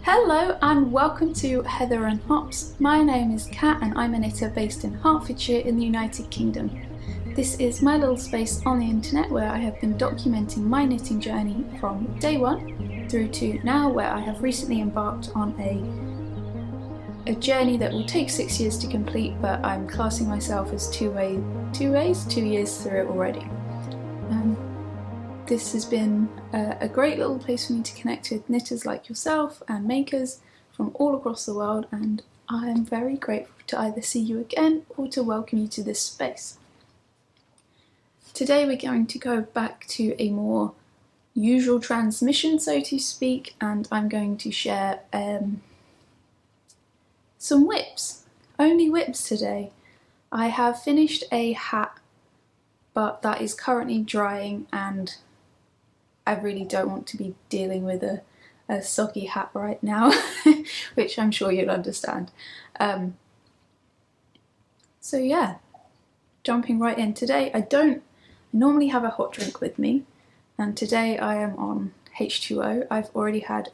Hello and welcome to Heather and Hops. My name is Katt and I'm a knitter based in Hertfordshire in the United Kingdom. This is my little space on the internet where I have been documenting my knitting journey from day one through to now, where I have recently embarked on a journey that will take 6 years to complete, but I'm classing myself as 2 years through it already. This has been a great little place for me to connect with knitters like yourself and makers from all across the world, and I'm very grateful to either see you again or to welcome you to this space. Today we're going to go back to a more usual transmission, so to speak, and I'm going to share some whips. Only whips today. I have finished a hat, but that is currently drying and I really don't want to be dealing with a soggy hat right now, which I'm sure you'll understand. So yeah, jumping right in. Today I don't normally have a hot drink with me, and today I am on H2O. I've already had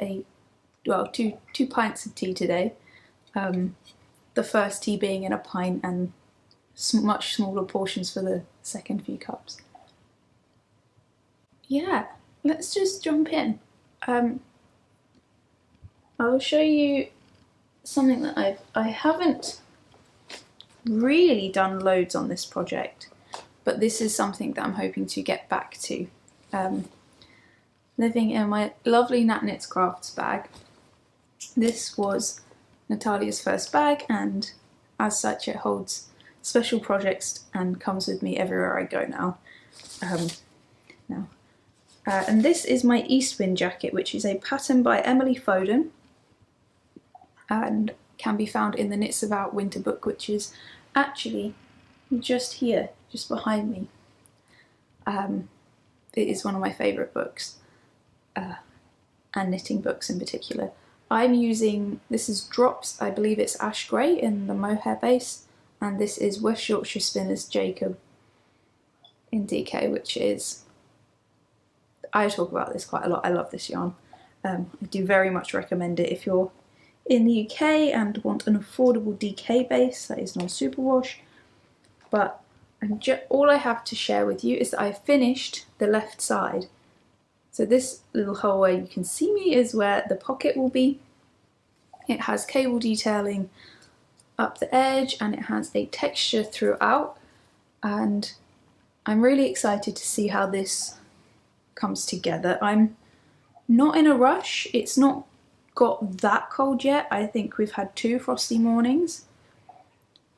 two pints of tea today. The first tea being in a pint and much smaller portions for the second few cups. Yeah. Let's just jump in. I'll show you something that I haven't really done loads on this project, but this is something that I'm hoping to get back to. Living in my lovely Nat Knits Crafts bag. This was Natalia's first bag, and as such it holds special projects and comes with me everywhere I go now. And this is my Eastwind jacket, which is a pattern by Emily Foden and can be found in the Knits About Winter book, which is actually just here, just behind me. It is one of my favourite books, and knitting books in particular. I'm using, this is Drops, I believe it's ash grey in the mohair base, and this is West Yorkshire Spinners Jacob in DK, which is, I talk about this quite a lot. I love this yarn. I do very much recommend it if you're in the UK and want an affordable DK base that is non-superwash. But all I have to share with you is that I finished the left side. So this little hole where you can see me is where the pocket will be. It has cable detailing up the edge and it has a texture throughout, and I'm really excited to see how this comes together. I'm not in a rush. It's not got that cold yet. I think we've had 2 frosty mornings,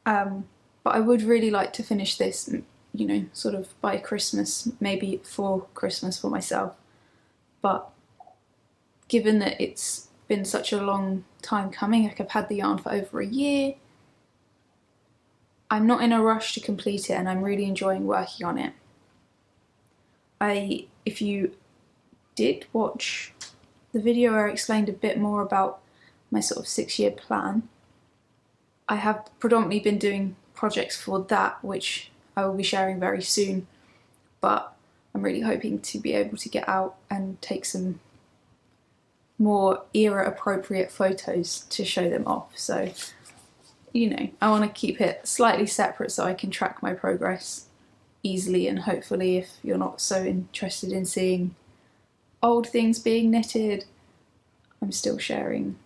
but I would really like to finish this, you know, sort of by Christmas, maybe for Christmas for myself. But given that it's been such a long time coming, like I've had the yarn for over a year, I'm not in a rush to complete it and I'm really enjoying working on it. If you did watch the video where I explained a bit more about my sort of 6-year plan, I have predominantly been doing projects for that, which I will be sharing very soon, but I'm really hoping to be able to get out and take some more era appropriate photos to show them off. So, you know, I want to keep it slightly separate so I can track my progress easily, and hopefully if you're not so interested in seeing old things being knitted, I'm still sharing,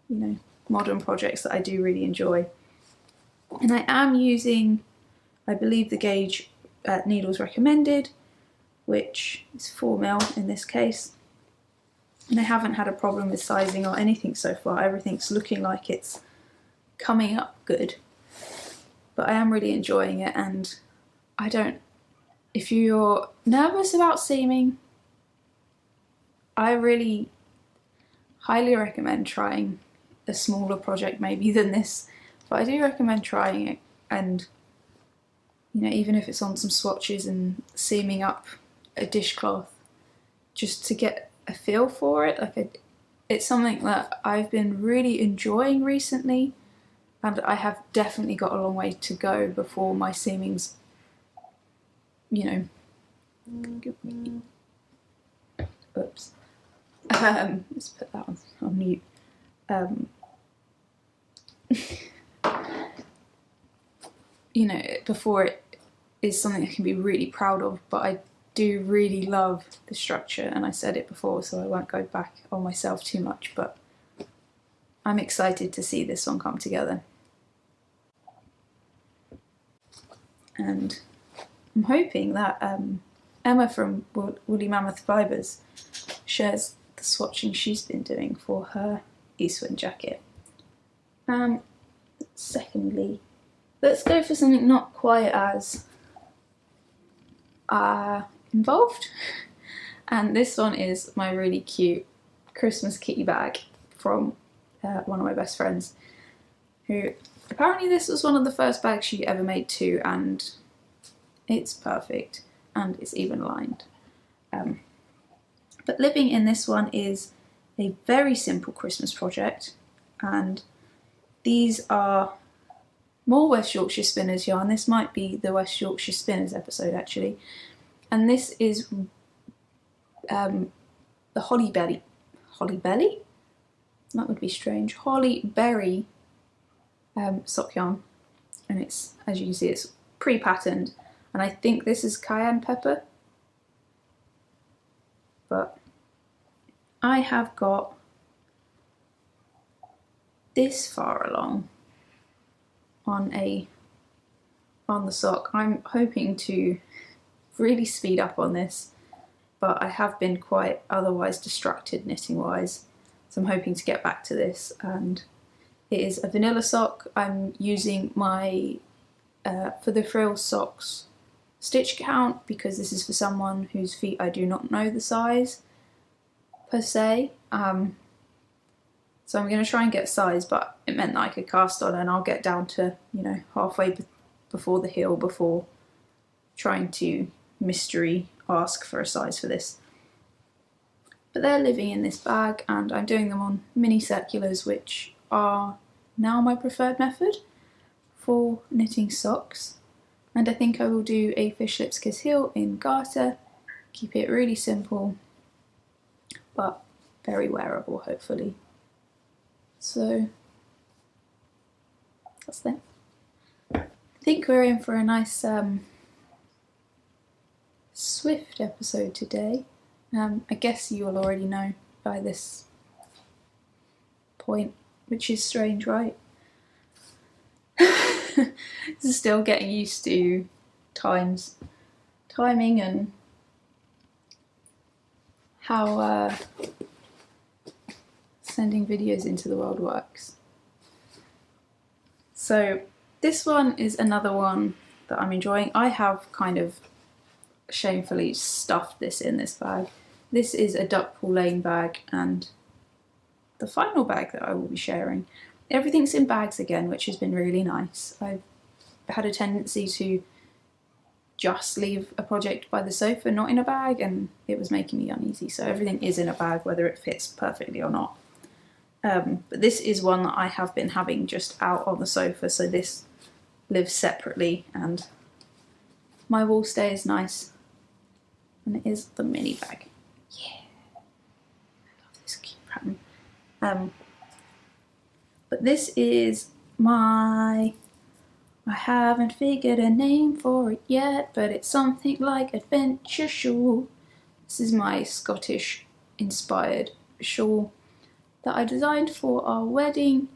you know, modern projects that I do really enjoy. And I am using, I believe, the gauge needles recommended, which is 4mm in this case, and I haven't had a problem with sizing or anything so far. Everything's looking like it's coming up good, but I am really enjoying it. And if you're nervous about seaming, I really highly recommend trying a smaller project maybe than this, but I do recommend trying it, and you know, even if it's on some swatches and seaming up a dishcloth just to get a feel for it. Like it's something that I've been really enjoying recently, and I have definitely got a long way to go before my seaming's, you know, oops, let's put that on mute. you know, before it is something I can be really proud of, but I do really love the structure, and I said it before so I won't go back on myself too much, but I'm excited to see this one come together. And I'm hoping that Emma from Woolly Mammoth Fibres shares the swatching she's been doing for her Eastwind jacket. Secondly, let's go for something not quite as involved, and this one is my really cute Christmas kitty bag from one of my best friends, who apparently this was one of the first bags she ever made too, and it's perfect and it's even lined. But living in this one is a very simple Christmas project, and these are more West Yorkshire Spinners yarn. This might be the West Yorkshire Spinners episode actually, and this is the Holly Belly? That would be strange. Holly Berry sock yarn, and it's, as you can see, it's pre-patterned, and I think this is cayenne pepper, but I have got this far along on the sock. I'm hoping to really speed up on this, but I have been quite otherwise distracted knitting wise, so I'm hoping to get back to this. And it is a vanilla sock. I'm using my For the Frills socks stitch count because this is for someone whose feet I do not know the size per se. So I'm going to try and get size, but it meant that I could cast on, and I'll get down to, you know, halfway before the heel before trying to mystery ask for a size for this. But they're living in this bag, and I'm doing them on mini circulars, which are now my preferred method for knitting socks. And I think I will do a Fish Lips Kiss heel in garter, keep it really simple, but very wearable hopefully. So that's that. I think we're in for a nice swift episode today. I guess you will already know by this point, which is strange, right? Still getting used to timing and how sending videos into the world works. So this one is another one that I'm enjoying. I have kind of shamefully stuffed this in this bag. This is a Duckpool Lane bag, and the final bag that I will be sharing. Everything's in bags again, which has been really nice. I've had a tendency to just leave a project by the sofa, not in a bag, and it was making me uneasy. So everything is in a bag, whether it fits perfectly or not. But this is one that I have been having just out on the sofa, so this lives separately, and my wall stay is nice, and it is the mini bag. Yeah, I love this cute pattern. But this is I haven't figured a name for it yet, but it's something like adventure shawl. This is my Scottish inspired shawl that I designed for our wedding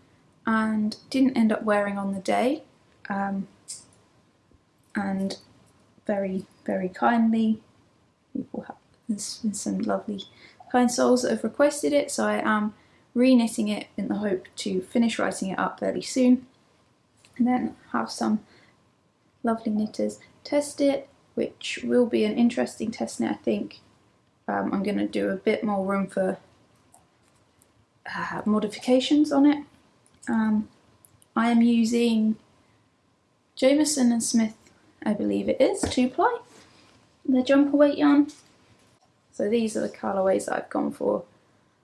and didn't end up wearing on the day. And very, very kindly, there's been some lovely kind souls that have requested it, so I am re-knitting it in the hope to finish writing it up fairly soon, and then have some lovely knitters test it, which will be an interesting test knit, I think. I'm going to do a bit more room for modifications on it. I am using Jameson and Smith, I believe it is, 2-ply, the jumper weight yarn. So these are the colourways that I've gone for,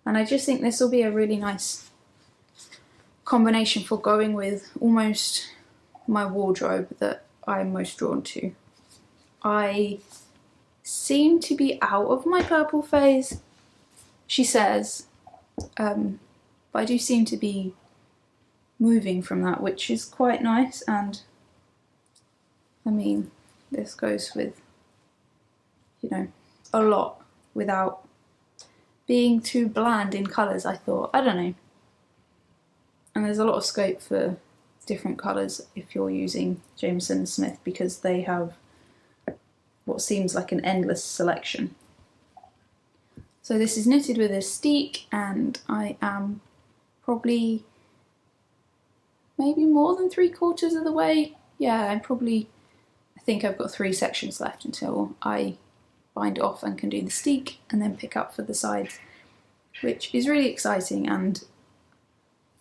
and I just think this will be a really nice combination for going with almost my wardrobe that I'm most drawn to. I seem to be out of my purple phase, she says, but but I do seem to be moving from that, which is quite nice. And I mean, this goes with, you know, a lot without being too bland in colours, I thought. I don't know. And there's a lot of scope for different colours if you're using Jameson and Smith, because they have what seems like an endless selection. So this is knitted with a steek, and I am probably maybe more than 3/4 of the way. Yeah, I think I've got 3 sections left until I bind it off and can do the steek and then pick up for the sides, which is really exciting. And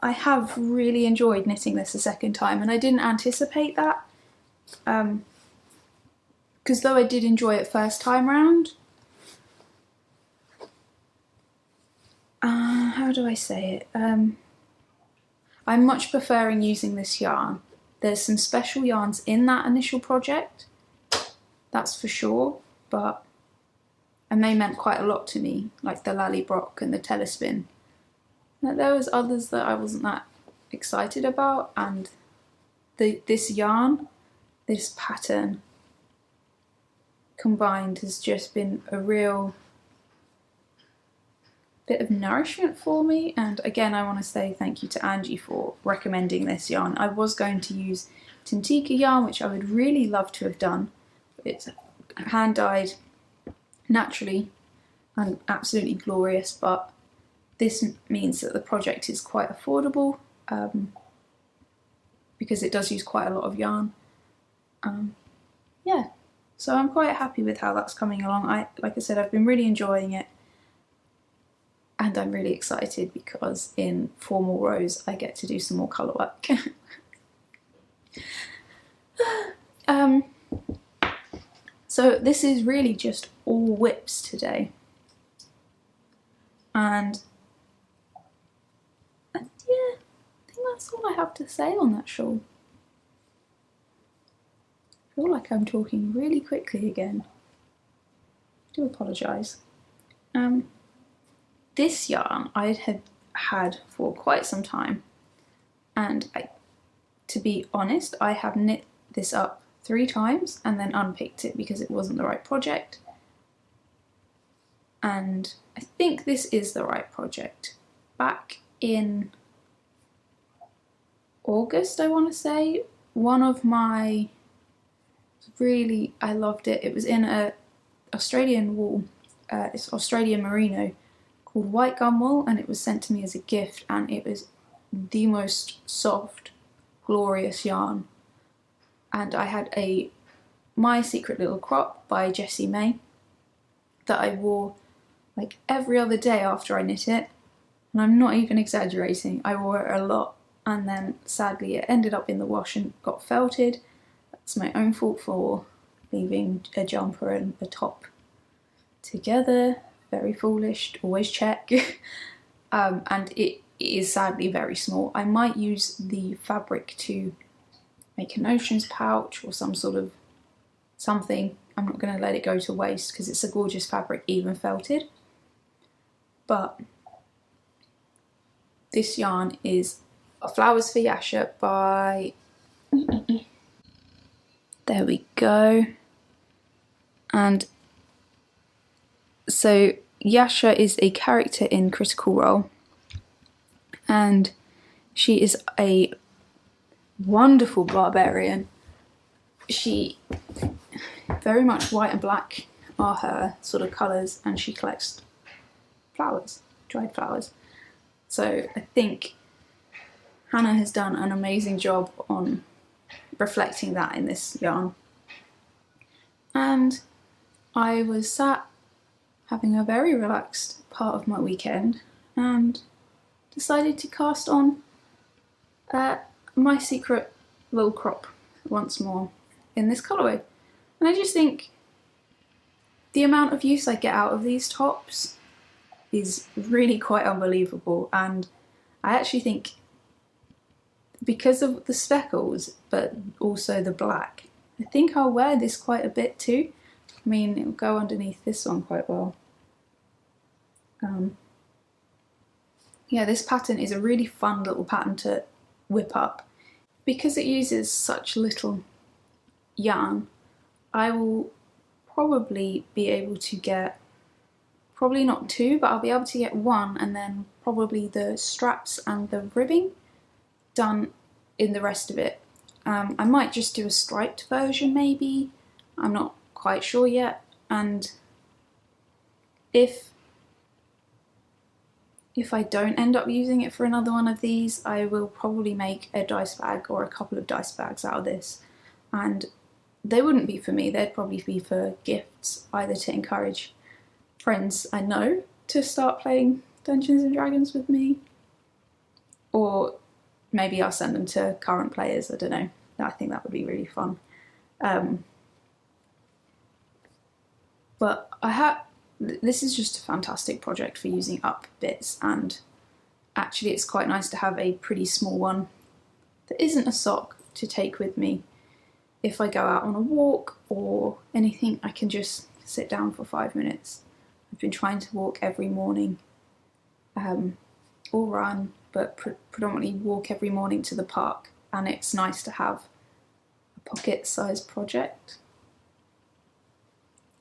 I have really enjoyed knitting this a second time, and I didn't anticipate that, because though I did enjoy it first time round, how do I say it? I'm much preferring using this yarn. There's some special yarns in that initial project, that's for sure, and they meant quite a lot to me, like the Lallybrock and the Telespin. But there was others that I wasn't that excited about, and this yarn, this pattern combined has just been a real bit of nourishment for me. And again, I want to say thank you to Angie for recommending this yarn. I was going to use Tintika yarn, which I would really love to have done, but it's hand dyed naturally and absolutely glorious, but this means that the project is quite affordable, because it does use quite a lot of yarn. Yeah, so I'm quite happy with how that's coming along. Like I said, I've been really enjoying it, and I'm really excited because in formal rows I get to do some more colour work. So this is really just all whips today, and yeah, I think that's all I have to say on that shawl. I feel like I'm talking really quickly again. I do apologise. This yarn I had had for quite some time, and to be honest, I have knit this up 3 times and then unpicked it because it wasn't the right project. And I think this is the right project. Back in August, I want to say, one of my I loved it. It was in a Australian wool, it's Australian merino, called white gum wool, and it was sent to me as a gift, and it was the most soft, glorious yarn. And I had a My Secret Little Crop by Jessie May that I wore like every other day after I knit it, and I'm not even exaggerating, I wore it a lot, and then sadly it ended up in the wash and got felted. That's my own fault for leaving a jumper and a top together. Very foolish, always check. And it is sadly very small. I might use the fabric to make a notions pouch or some sort of something. I'm not going to let it go to waste because it's a gorgeous fabric, even felted. But this yarn is Flowers for Yasha by... There we go. And so Yasha is a character in Critical Role, and she is a wonderful barbarian. She, very much white and black are her sort of colours, and she collects flowers, dried flowers. So I think Hannah has done an amazing job on reflecting that in this yarn. And I was sat having a very relaxed part of my weekend and decided to cast on My Secret Little Crop once more in this colourway. And I just think the amount of use I get out of these tops is really quite unbelievable, and I actually think because of the speckles but also the black, I think I'll wear this quite a bit too. I mean, it'll go underneath this one quite well. Yeah, this pattern is a really fun little pattern to whip up. Because it uses such little yarn, I will probably be able to get, probably not two, but I'll be able to get one, and then probably the straps and the ribbing done in the rest of it. I might just do a striped version maybe, I'm not quite sure yet, and if I don't end up using it for another one of these, I will probably make a dice bag or a couple of dice bags out of this, and they wouldn't be for me, they'd probably be for gifts, either to encourage friends I know to start playing Dungeons and Dragons with me, or maybe I'll send them to current players, I don't know. I think that would be really fun. But this is just a fantastic project for using up bits, and actually it's quite nice to have a pretty small one that isn't a sock to take with me. If I go out on a walk or anything, I can just sit down for 5 minutes. I've been trying to walk every morning, or run, but predominantly walk every morning to the park, and it's nice to have a pocket-sized project,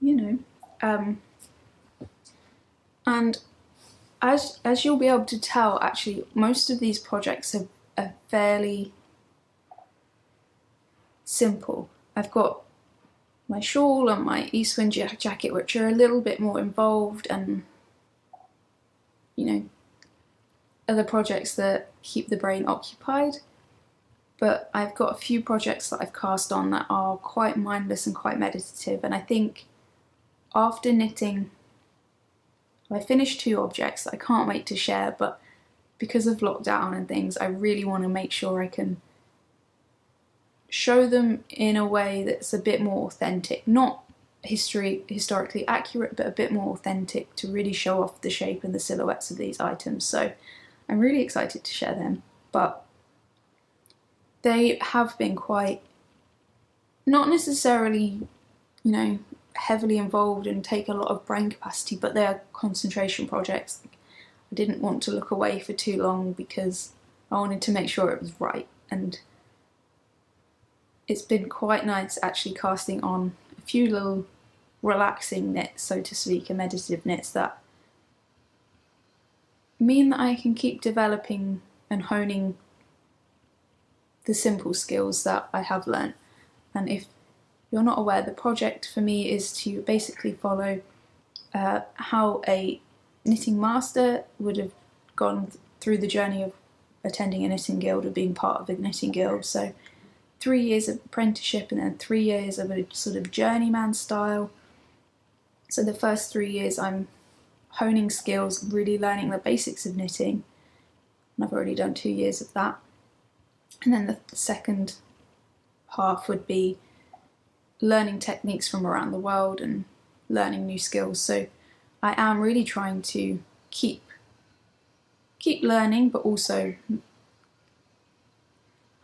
you know. And as you'll be able to tell, actually, most of these projects are fairly simple. I've got my shawl and my east wind jacket, which are a little bit more involved, and, you know, other projects that keep the brain occupied. But I've got a few projects that I've cast on that are quite mindless and quite meditative, and I think after knitting, I finished 2 objects that I can't wait to share, but because of lockdown and things, I really want to make sure I can show them in a way that's a bit more authentic, not historically accurate, but a bit more authentic, to really show off the shape and the silhouettes of these items. So I'm really excited to share them, but they have been quite, not necessarily, you know, heavily involved and take a lot of brain capacity, but they are concentration projects. I didn't want to look away for too long because I wanted to make sure it was right, and it's been quite nice actually casting on a few little relaxing knits, so to speak, and meditative knits that mean that I can keep developing and honing the simple skills that I have learnt. And if you're not aware, the project for me is to basically follow how a knitting master would have gone through the journey of attending a knitting guild or being part of a knitting guild. So 3 years of apprenticeship and then 3 years of a sort of journeyman style. So the first 3 years I'm honing skills, really learning the basics of knitting, and I've already done 2 years of that. And then the second half would be learning techniques from around the world and learning new skills. So I am really trying to keep learning, but also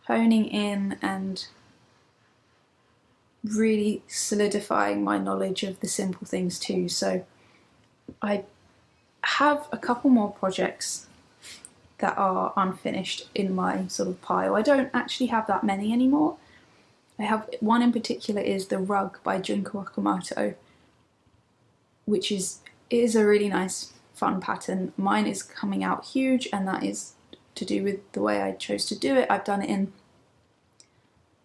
honing in and really solidifying my knowledge of the simple things too. So I have a couple more projects that are unfinished in my sort of pile. I don't actually have that many anymore. I have one in particular, is the rug by Junko Okamoto, which is a really nice fun pattern. Mine is coming out huge, and that is to do with the way I chose to do it. I've done it in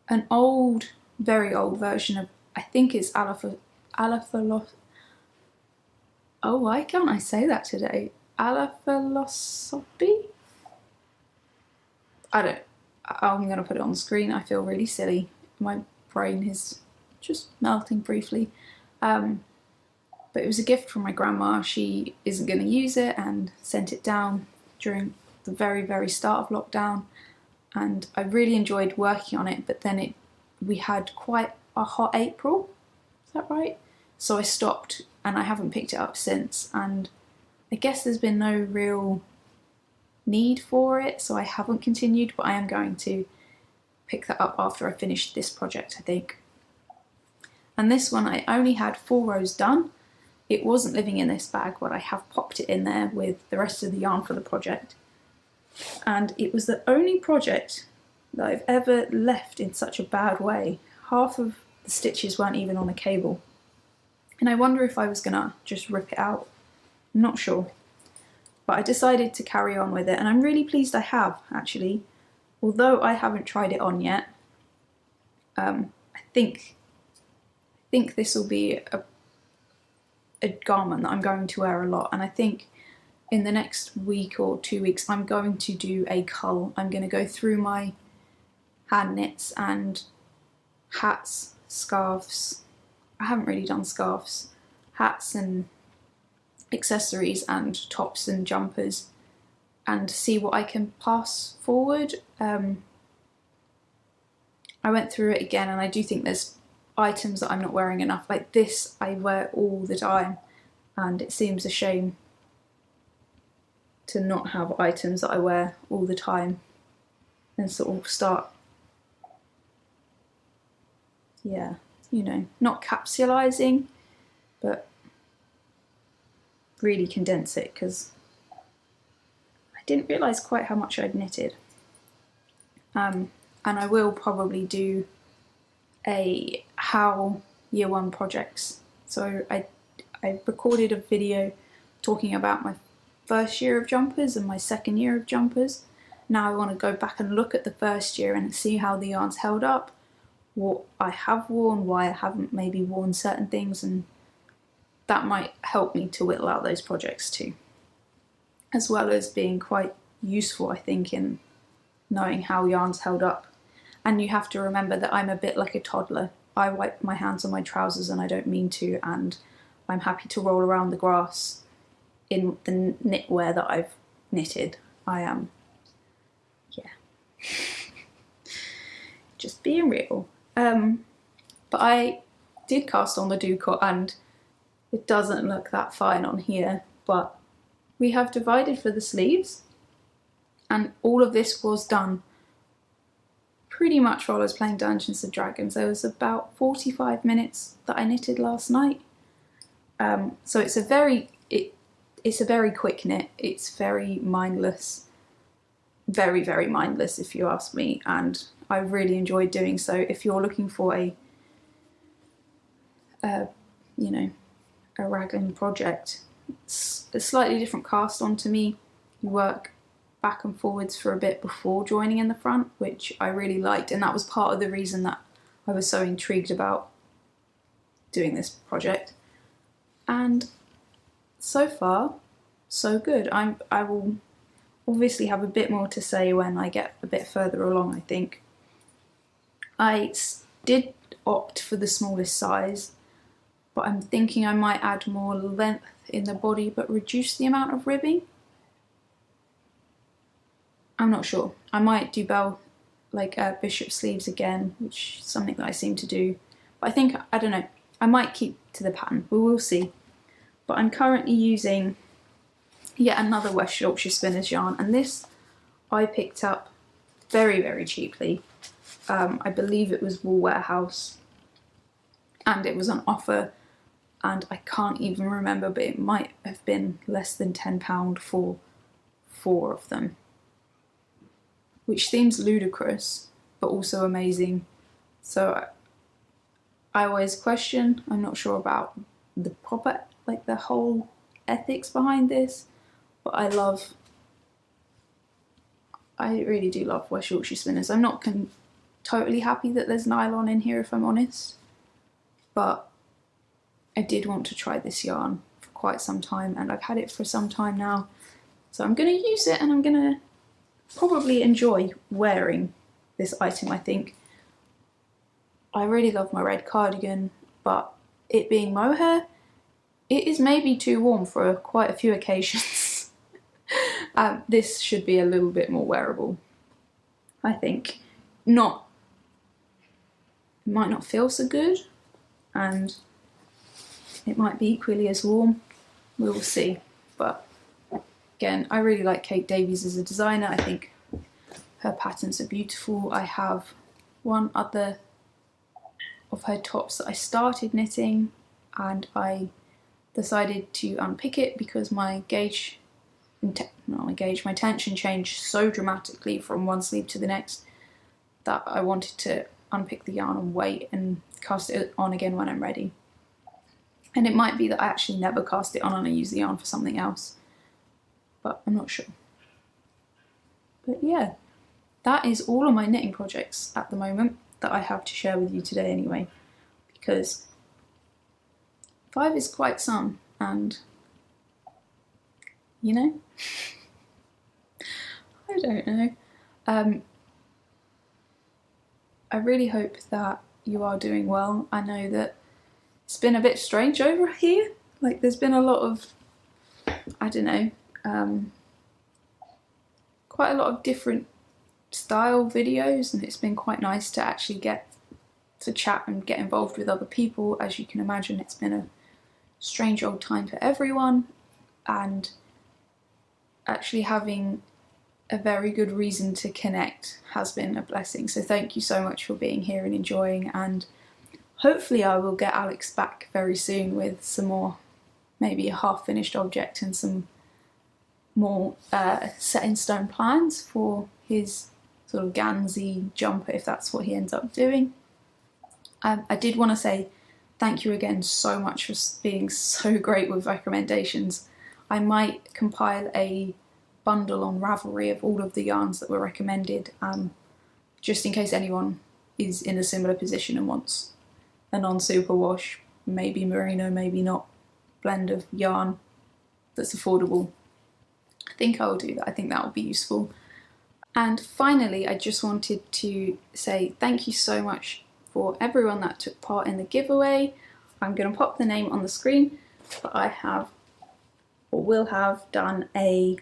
an old, very old version of, I think it's Alaphalos. Oh, why can't I say that today? Alaphilosophy? I'm going to put it on the screen. I feel really silly. My brain is just melting briefly. But it was a gift from my grandma. She isn't going to use it and sent it down during the very, very start of lockdown. And I really enjoyed working on it, but then we had quite a hot April. Is that right? So I stopped, and I haven't picked it up since. And I guess there's been no real need for it, so I haven't continued, but I am going to pick that up after I finish this project, I think. And this one, I only had 4 rows done. It wasn't living in this bag, but I have popped it in there with the rest of the yarn for the project. and it was the only project that I've ever left in such a bad way. Half of the stitches weren't even on a cable, and I wonder if I was gonna just rip it out. I'm not sure, but I decided to carry on with it, and I'm really pleased I have, actually. Although I haven't tried it on yet, I think this will be a garment that I'm going to wear a lot, and I think in the next week or 2 weeks I'm going to do a cull. I'm going to go through my hand knits and hats, scarves. I haven't really done scarves. Hats and accessories and tops and jumpers, and see what I can pass forward. I went through it again, and I do think there's items that I'm not wearing enough. Like this I wear all the time, and it seems a shame to not have items that I wear all the time and sort of start, yeah, you know, not capsulizing, but really condense it, because I didn't realise quite how much I'd knitted. And I will probably do a how year one projects. So I recorded a video talking about my first year of jumpers and my second year of jumpers. Now I want to go back and look at the first year and see how the yarns held up, what I have worn, why I haven't maybe worn certain things, and that might help me to whittle out those projects too, as well as being quite useful, I think, in knowing how yarns held up. And you have to remember that I'm a bit like a toddler. I wipe my hands on my trousers and I don't mean to, and I'm happy to roll around the grass in the knitwear that I've knitted. I am, yeah, just being real. But I did cast on the Ducat, and it doesn't look that fine on here, but we have divided for the sleeves, and all of this was done pretty much while I was playing Dungeons and Dragons. There was about 45 minutes that I knitted last night. So it's a very quick knit. It's very mindless, very, very mindless if you ask me, and I really enjoyed doing so. If you're looking for a you know, a raglan project, it's a slightly different cast on to me. You work back and forwards for a bit before joining in the front, which I really liked, and that was part of the reason that I was so intrigued about doing this project. And so far, so good. I will obviously have a bit more to say when I get a bit further along, I think. I did opt for the smallest size, but I'm thinking I might add more length in the body but reduce the amount of ribbing. I'm not sure. I might do bishop sleeves again, which is something that I seem to do. But I think, I don't know, I might keep to the pattern. We will see. But I'm currently using yet another West Yorkshire Spinners yarn, and this I picked up very, very cheaply. I believe it was Wool Warehouse, and it was on offer, and I can't even remember, but it might have been less than £10 for 4 of them, which seems ludicrous but also amazing. So I always question, I'm not sure about the proper, like the whole ethics behind this, but I really do love West Yorkshire Spinners. I'm not totally happy that there's nylon in here, if I'm honest, but I did want to try this yarn for quite some time, and I've had it for some time now, so I'm going to use it, and I'm going to probably enjoy wearing this item, I think. I really love my red cardigan, but it being mohair, it is maybe too warm for quite a few occasions. This should be a little bit more wearable, I think. It might not feel so good, and it might be equally as warm. We will see. But again, I really like Kate Davies as a designer. I think her patterns are beautiful. I have one other of her tops that I started knitting, and I decided to unpick it because my gauge not engaged, my tension changed so dramatically from one sleeve to the next that I wanted to unpick the yarn and wait and cast it on again when I'm ready. And it might be that I actually never cast it on and I use the yarn for something else, but I'm not sure. But yeah, that is all of my knitting projects at the moment that I have to share with you today anyway, because 5 is quite some, and you know, I don't know. I really hope that you are doing well. I know that it's been a bit strange over here. Like, there's been a lot of, I don't know, quite a lot of different style videos, and it's been quite nice to actually get to chat and get involved with other people. As you can imagine, it's been a strange old time for everyone, and actually having a very good reason to connect has been a blessing. So thank you so much for being here and enjoying, and hopefully I will get Alex back very soon with some more, maybe a half-finished object and some more set in stone plans for his sort of Gansey jumper, if that's what he ends up doing. I did want to say thank you again so much for being so great with recommendations. I might compile a bundle on Ravelry of all of the yarns that were recommended, just in case anyone is in a similar position and wants a non-superwash, maybe merino, maybe not, blend of yarn that's affordable. I think I will do that. I think that will be useful. And finally, I just wanted to say thank you so much for everyone that took part in the giveaway. I'm going to pop the name on the screen, but I have, or will have, done a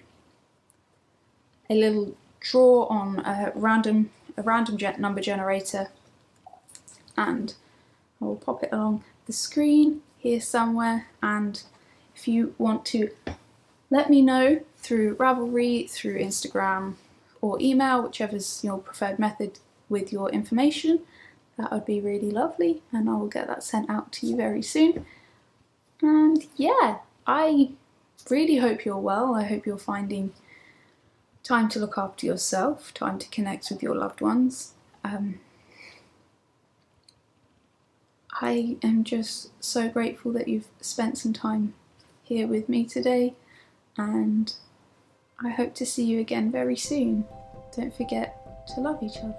little draw on a random number generator, and I will pop it along the screen here somewhere. And if you want to let me know through Ravelry, through Instagram, or email, whichever's your preferred method, with your information, that would be really lovely, and I will get that sent out to you very soon. And yeah, I really hope you're well. I hope you're finding time to look after yourself, time to connect with your loved ones. I am just so grateful that you've spent some time here with me today, and I hope to see you again very soon. Don't forget to love each other.